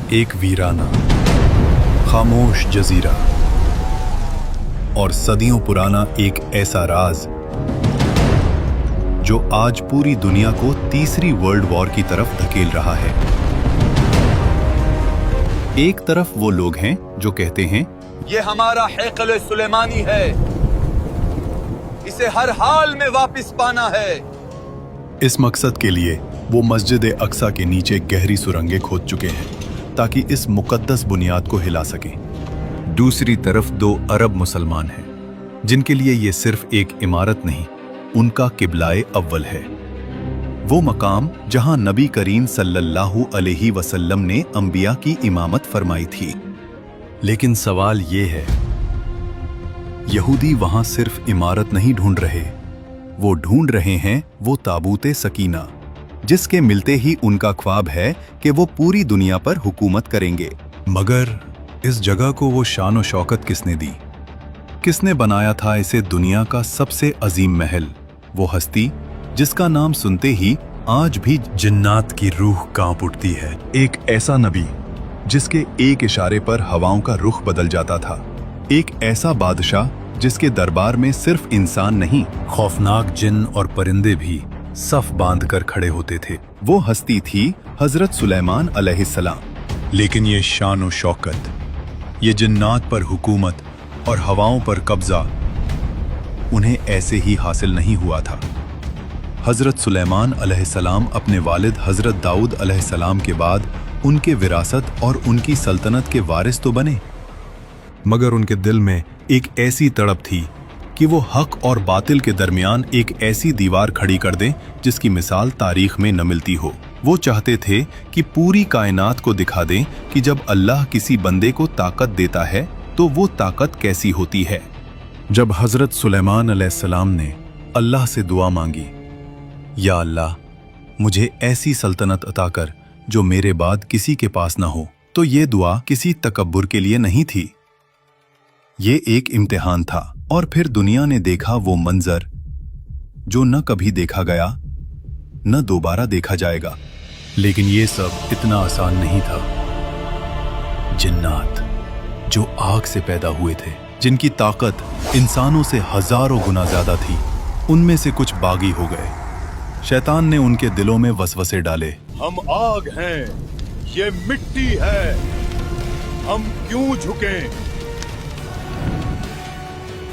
एक वीराना, खामोश जजीरा और सदियों पुराना एक ऐसा राज जो आज पूरी दुनिया को तीसरी वर्ल्ड वॉर की तरफ धकेल रहा है। एक तरफ वो लोग हैं जो कहते हैं ये हमारा हैकल सुलेमानी है, इसे हर हाल में वापस पाना है। इस मकसद के लिए वो मस्जिद अक्सा के नीचे गहरी सुरंगें खोद चुके हैं ताकि इस मुकद्दस बुनियाद को हिला सकें। दूसरी तरफ 2 अरब मुसलमान हैं जिनके लिए ये सिर्फ एक इमारत नहीं, उनका किबलाए अव्वल है। वो मकाम जहां नबी करीम सल्लल्लाहु अलैहि वसल्लम ने अंबिया की इमामत फरमाई थी। लेकिन सवाल ये है, यहूदी वहां सिर्फ इमारत नहीं ढूंढ रहे, वो ढूंढ रहे हैं वो ताबूते सकीना, जिसके मिलते ही उनका ख्वाब है कि वो पूरी दुनिया पर हुकूमत करेंगे। मगर इस जगह को वो शान और शौकत किसने दी? किसने बनाया था इसे दुनिया का सबसे अजीम महल? वो हस्ती जिसका नाम सुनते ही आज भी जिन्नात की रूह कांप उठती है। एक ऐसा नबी जिसके एक इशारे पर हवाओं का रुख बदल जाता था। एक ऐसा बादशाह जिसके दरबार में सिर्फ इंसान नहीं, खौफनाक जिन और परिंदे भी सफ बांधकर खड़े होते थे। वो हस्ती थी हजरत सुलेमान अलैहिस्सलाम। लेकिन ये शान और शौकत, ये जिन्नात पर हुकूमत और हवाओं पर कब्जा उन्हें ऐसे ही हासिल नहीं हुआ था। हजरत सुलेमान अलैहिस्सलाम अपने वालिद हजरत दाऊद अलैहिस्सलाम के बाद उनके विरासत और उनकी सल्तनत के वारिस तो बने, मगर उनके दिल में एक ऐसी तड़प थी कि वो हक और बातिल के दरमियान एक ऐसी दीवार खड़ी कर दें जिसकी मिसाल तारीख में न मिलती हो। वो चाहते थे कि पूरी कायनात को दिखा दें कि जब अल्लाह किसी बंदे को ताकत देता है तो वो ताकत कैसी होती है। जब हजरत सुलेमान अलैहिस्सलाम ने अल्लाह से दुआ मांगी, या अल्लाह मुझे ऐसी सल्तनत अता कर जो मेरे बाद किसी के पास ना हो, तो ये दुआ किसी तकब्बुर के लिए नहीं थी, ये एक इम्तिहान था। और फिर दुनिया ने देखा वो मंजर जो न कभी देखा गया न दोबारा देखा जाएगा। लेकिन ये सब इतना आसान नहीं था। जिन्नात जो आग से पैदा हुए थे, जिनकी ताकत इंसानों से हजारों गुना ज्यादा थी, उनमें से कुछ बागी हो गए। शैतान ने उनके दिलों में वसवसे डाले, हम आग हैं, ये मिट्टी है, हम क्यों झुकें?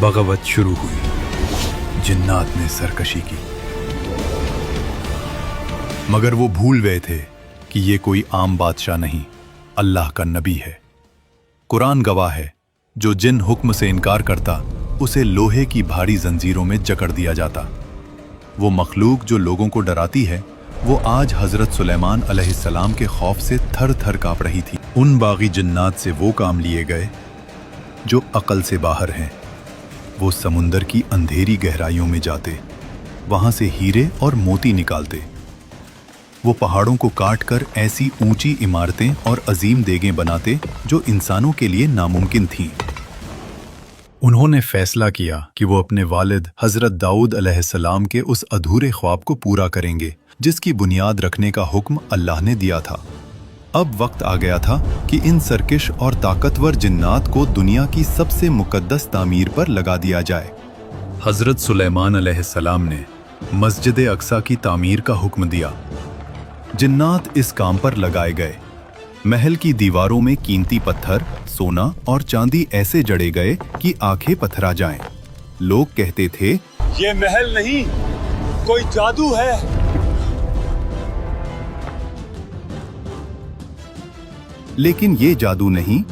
बगावत शुरू हुई। जिन्नात ने सरकशी की, मगर वो भूल गए थे कि ये कोई आम बादशाह नहीं, अल्लाह का नबी है। कुरान गवाह है, जो जिन हुक्म से इनकार करता उसे लोहे की भारी जंजीरों में जकड़ दिया जाता। वो मखलूक जो लोगों को डराती है, वो आज हजरत सुलेमान अलैहिस्सलाम के खौफ से थर थर कांप रही थी। उन बागी जिन्नात से वो काम लिए गए जो अकल से बाहर हैं। वो समुंदर की अंधेरी गहराइयों में जाते, वहां से हीरे और मोती निकालते। वो पहाड़ों को काट कर ऐसी ऊंची इमारतें और अजीम देगें बनाते जो इंसानों के लिए नामुमकिन थीं। उन्होंने फैसला किया कि वो अपने वालिद हजरत दाऊद अलैहिस्सलाम के उस अधूरे ख्वाब को पूरा करेंगे जिसकी बुनियाद रखने का हुक्म अल्लाह ने दिया था। अब वक्त आ गया था कि इन सरकश और ताकतवर जिन्नात को दुनिया की सबसे मुकद्दस तामीर पर लगा दिया जाए। हजरत सुलेमान अलैहिस्सलाम ने मस्जिद अक्सा की तामीर का हुक्म दिया। जिन्नात इस काम पर लगाए गए। महल की दीवारों में कीमती पत्थर, सोना और चांदी ऐसे जड़े गए कि आंखें पथरा जाएं। लोग कहते थे, ये महल नहीं, कोई जादू है। लेकिन ये जादू नहीं,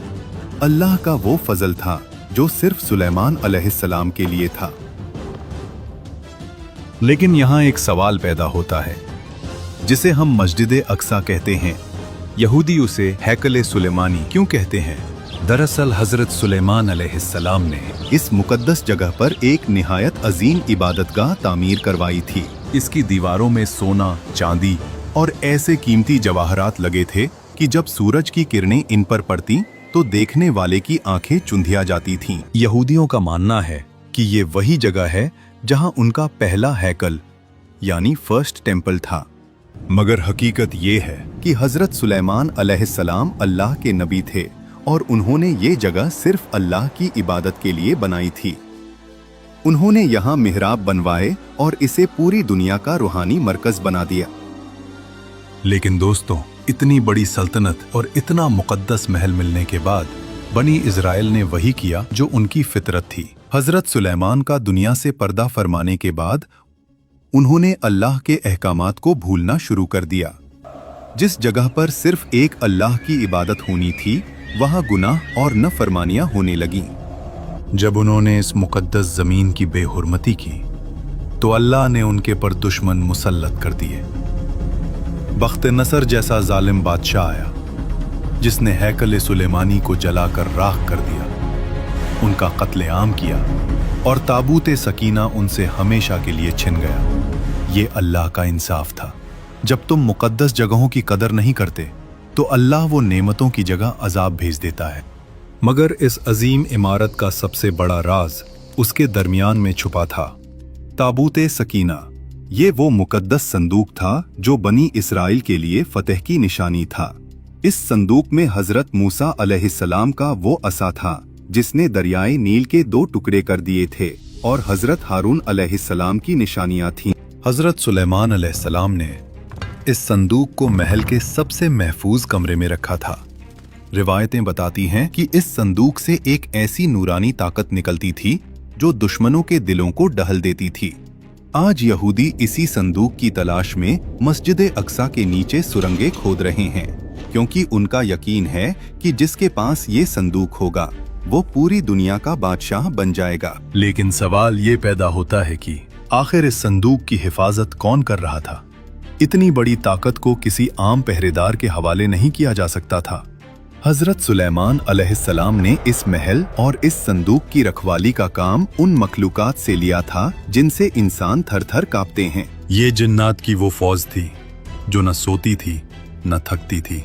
अल्लाह का वो फजल था जो सिर्फ सुलेमान अलैहिस्सलाम के लिए था। लेकिन यहाँ एक सवाल पैदा होता है, जिसे हम मस्जिद अक्सा कहते हैं। यहूदी उसे हैकल सुलेमानी क्यों कहते हैं? दरअसल हजरत सुलेमान अलैहिस्सलाम ने इस मुकद्दस जगह पर एक निहायत अजीम इबादतगाह तामीर करवाई थी। इसकी दीवारों में सोना, चांदी और ऐसे कीमती जवाहरात लगे थे कि जब सूरज की किरणें इन पर पड़ती तो देखने वाले की आंखें चुंधिया जाती थीं। यहूदियों का मानना है कि ये वही जगह है जहां उनका पहला हैकल यानी फर्स्ट टेम्पल था। मगर हकीकत ये है कि हजरत सुलेमान अलैहिस्सलाम अल्लाह के नबी थे और उन्होंने ये जगह सिर्फ अल्लाह की इबादत के लिए बनाई थी। उन्होंने यहाँ मिहराब बनवाए और इसे पूरी दुनिया का रूहानी मरकज बना दिया। लेकिन दोस्तों, इतनी बड़ी सल्तनत और इतना मुकद्दस महल मिलने के बाद बनी इज़राइल ने वही किया जो उनकी फितरत थी। हजरत सुलेमान का दुनिया से पर्दा फरमाने के बाद उन्होंने अल्लाह के अहकामात को भूलना शुरू कर दिया। जिस जगह पर सिर्फ एक अल्लाह की इबादत होनी थी, वहां गुनाह और नफरमानियां होने लगीं। जब उन्होंने इस मुकद्दस जमीन की बेहुरमती की तो अल्लाह ने उनके पर दुश्मन मुसल्लत कर दिए। बख्त नसर जैसा जालिम बादशाह आया जिसने हैकल सुलेमानी को जलाकर राख कर दिया, उनका कत्लेआम किया और ताबूत सकीना उनसे हमेशा के लिए छिन गया। ये अल्लाह का इंसाफ था। जब तुम मुकद्दस जगहों की कदर नहीं करते तो अल्लाह वो नेमतों की जगह अजाब भेज देता है। मगर इस अजीम इमारत का सबसे बड़ा राज उसके दरमियान में छुपा था। ताबूत सकीना, ये वो मुकद्दस संदूक था जो बनी इस्राइल के लिए फतह की निशानी था। इस संदूक में हजरत मूसा अलैहिस्सलाम का वो असा था जिसने दरियाए नील के 2 टुकड़े कर दिए थे और हजरत हारून अलैहिस्सलाम की निशानियां थीं। हजरत सुलेमान अलैहिस्सलाम ने इस संदूक को महल के सबसे महफूज कमरे में रखा था। रिवायतें बताती हैं कि इस संदूक से एक ऐसी नूरानी ताकत निकलती थी जो दुश्मनों के दिलों को डहल देती थी। आज यहूदी इसी संदूक की तलाश में मस्जिद अक्सा के नीचे सुरंगें खोद रहे हैं, क्योंकि उनका यकीन है कि जिसके पास ये संदूक होगा वो पूरी दुनिया का बादशाह बन जाएगा। लेकिन सवाल ये पैदा होता है कि आखिर इस संदूक की हिफाजत कौन कर रहा था? इतनी बड़ी ताकत को किसी आम पहरेदार के हवाले नहीं किया जा सकता था। हजरत सुलेमान अलैहिस्सलाम ने इस महल और इस संदूक की रखवाली का काम उन मखलूकात से लिया था जिनसे इंसान थर थर कांपते हैं। ये जिन्नात की वो फौज थी जो न सोती थी न थकती थी।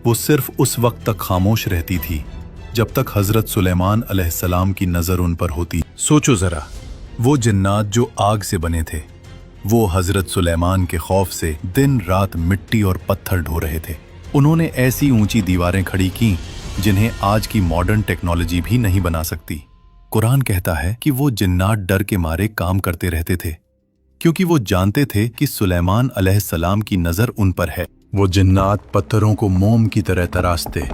वो सिर्फ उस वक्त तक खामोश रहती थी जब तक हजरत सुलेमान अलैहिस्सलाम की नजर उन पर होती। सोचो जरा, वो जिन्नात जो आग से बने थे, वो हजरत सुलेमान के खौफ से दिन रात मिट्टी और पत्थर ढो रहे थे। उन्होंने ऐसी ऊंची दीवारें खड़ी की जिन्हें आज की मॉडर्न टेक्नोलॉजी भी नहीं बना सकती। कुरान कहता है कि वो जिन्नात डर के मारे काम करते रहते थे, क्योंकि वो जानते थे कि सुलेमान अलैहिस्सलाम की नजर उन पर है। वो जिन्नात पत्थरों को मोम की तरह तराशते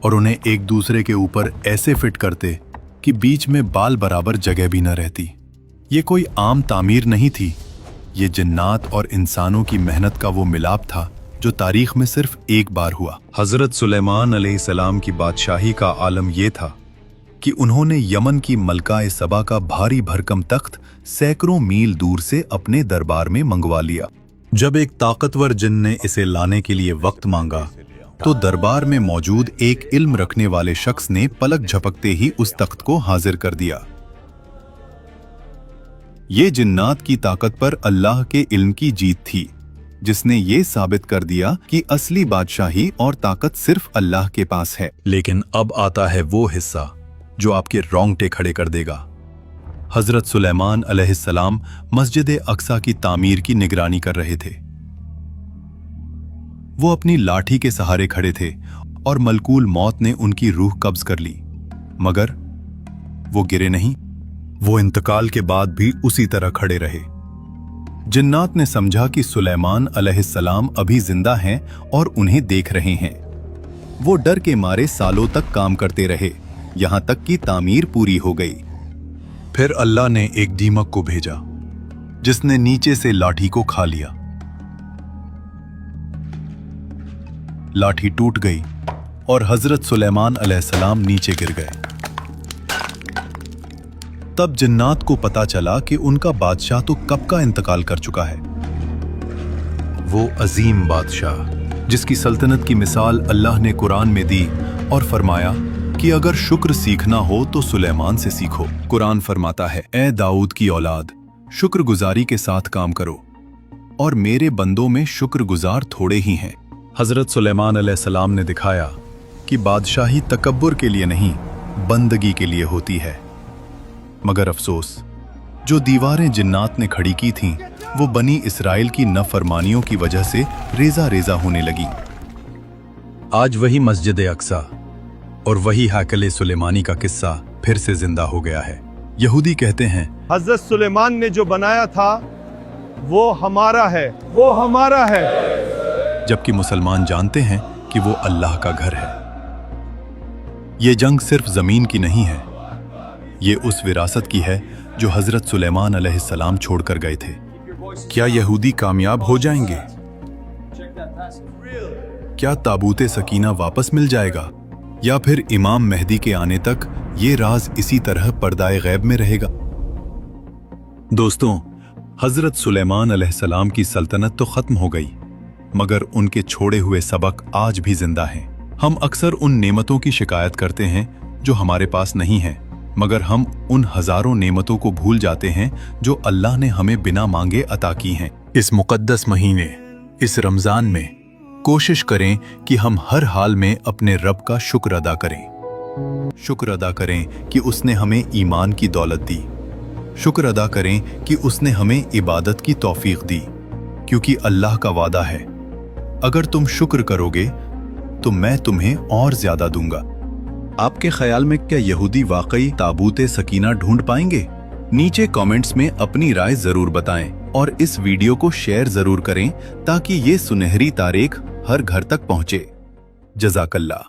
और उन्हें एक दूसरे के ऊपर ऐसे फिट करते कि बीच में बाल बराबर जगह भी न रहती। ये कोई आम तामीर नहीं थी, ये जिन्नात और इंसानों की मेहनत का वो मिलाप था जो तारीख में सिर्फ एक बार हुआ। हजरत सुलेमान अलैहिस्सलाम की बादशाही का आलम ये था कि उन्होंने यमन की मलका सबा का भारी भरकम तख्त सैकड़ों मील दूर से अपने दरबार में मंगवा लिया। जब एक ताकतवर जिन ने इसे लाने के लिए वक्त मांगा तो दरबार में मौजूद एक इल्म रखने वाले शख्स ने पलक झपकते ही उस तख्त को हाजिर कर दिया। ये जिन्नात की ताकत पर अल्लाह के इल्म की जीत थी, जिसने ये साबित कर दिया कि असली बादशाही और ताकत सिर्फ अल्लाह के पास है। लेकिन अब आता है वो हिस्सा जो आपके रोंगटे खड़े कर देगा। हजरत सुलेमान अलैहिस्सलाम मस्जिद अक्सा की तामीर की निगरानी कर रहे थे। वो अपनी लाठी के सहारे खड़े थे और मलकूल मौत ने उनकी रूह कब्ज कर ली, मगर वो गिरे नहीं। वो इंतकाल के बाद भी उसी तरह खड़े रहे। जिन्नात ने समझा कि सुलेमान अलैहिस्सलाम अभी जिंदा हैं और उन्हें देख रहे हैं। वो डर के मारे सालों तक काम करते रहे, यहां तक कि तामीर पूरी हो गई। फिर अल्लाह ने एक दीमक को भेजा जिसने नीचे से लाठी को खा लिया। लाठी टूट गई और हजरत सुलेमान अलैहिस्सलाम नीचे गिर गए। तब जिन्नात को पता चला कि उनका बादशाह तो कब का इंतकाल कर चुका है। वो अजीम बादशाह जिसकी सल्तनत की मिसाल अल्लाह ने कुरान में दी और फरमाया कि अगर शुक्र सीखना हो तो सुलेमान से सीखो। कुरान फरमाता है, ए दाऊद की औलाद, शुक्रगुजारी के साथ काम करो और मेरे बंदों में शुक्रगुजार थोड़े ही हैं। हजरत सुलेमान अलैहिस्सलाम ने दिखाया कि बादशाही तकब्बुर के लिए नहीं, बंदगी के लिए होती है। मगर अफसोस, जो दीवारें जिन्नात ने खड़ी की थीं, वो बनी इसराइल की नाफरमानियों की वजह से रेजा रेजा होने लगी। आज वही मस्जिद अक्सा और वही हैकल सुलेमानी का किस्सा फिर से जिंदा हो गया है। यहूदी कहते हैं हजरत सुलेमान ने जो बनाया था वो हमारा है, वो हमारा है, जबकि मुसलमान जानते हैं कि वो अल्लाह का घर है। ये जंग सिर्फ जमीन की नहीं है, ये उस विरासत की है जो हजरत सुलेमान अलैहिस्सलाम छोड़कर गए थे। क्या यहूदी कामयाब हो जाएंगे? क्या ताबूत सकीना वापस मिल जाएगा, या फिर इमाम मेहदी के आने तक ये राज इसी तरह पर्दाए गैब में रहेगा? दोस्तों, हजरत सुलेमान अलैहिस्सलाम की सल्तनत तो खत्म हो गई, मगर उनके छोड़े हुए सबक आज भी जिंदा हैं। हम अक्सर उन नेमतों की शिकायत करते हैं जो हमारे पास नहीं हैं, मगर हम उन हजारों नेमतों को भूल जाते हैं जो अल्लाह ने हमें बिना मांगे अता की हैं। इस मुकद्दस महीने, इस रमजान में कोशिश करें कि हम हर हाल में अपने रब का शुक्र अदा करें। शुक्र अदा करें कि उसने हमें ईमान की दौलत दी। शुक्र अदा करें कि उसने हमें इबादत की तौफीक दी, क्योंकि अल्लाह का वादा है, अगर तुम शुक्र करोगे तो मैं तुम्हें और ज्यादा दूंगा। आपके ख्याल में क्या यहूदी वाकई ताबूत सकीना ढूंढ पाएंगे? नीचे कमेंट्स में अपनी राय जरूर बताएं और इस वीडियो को शेयर जरूर करें ताकि ये सुनहरी तारीख हर घर तक पहुंचे। जज़ाकल्लाह।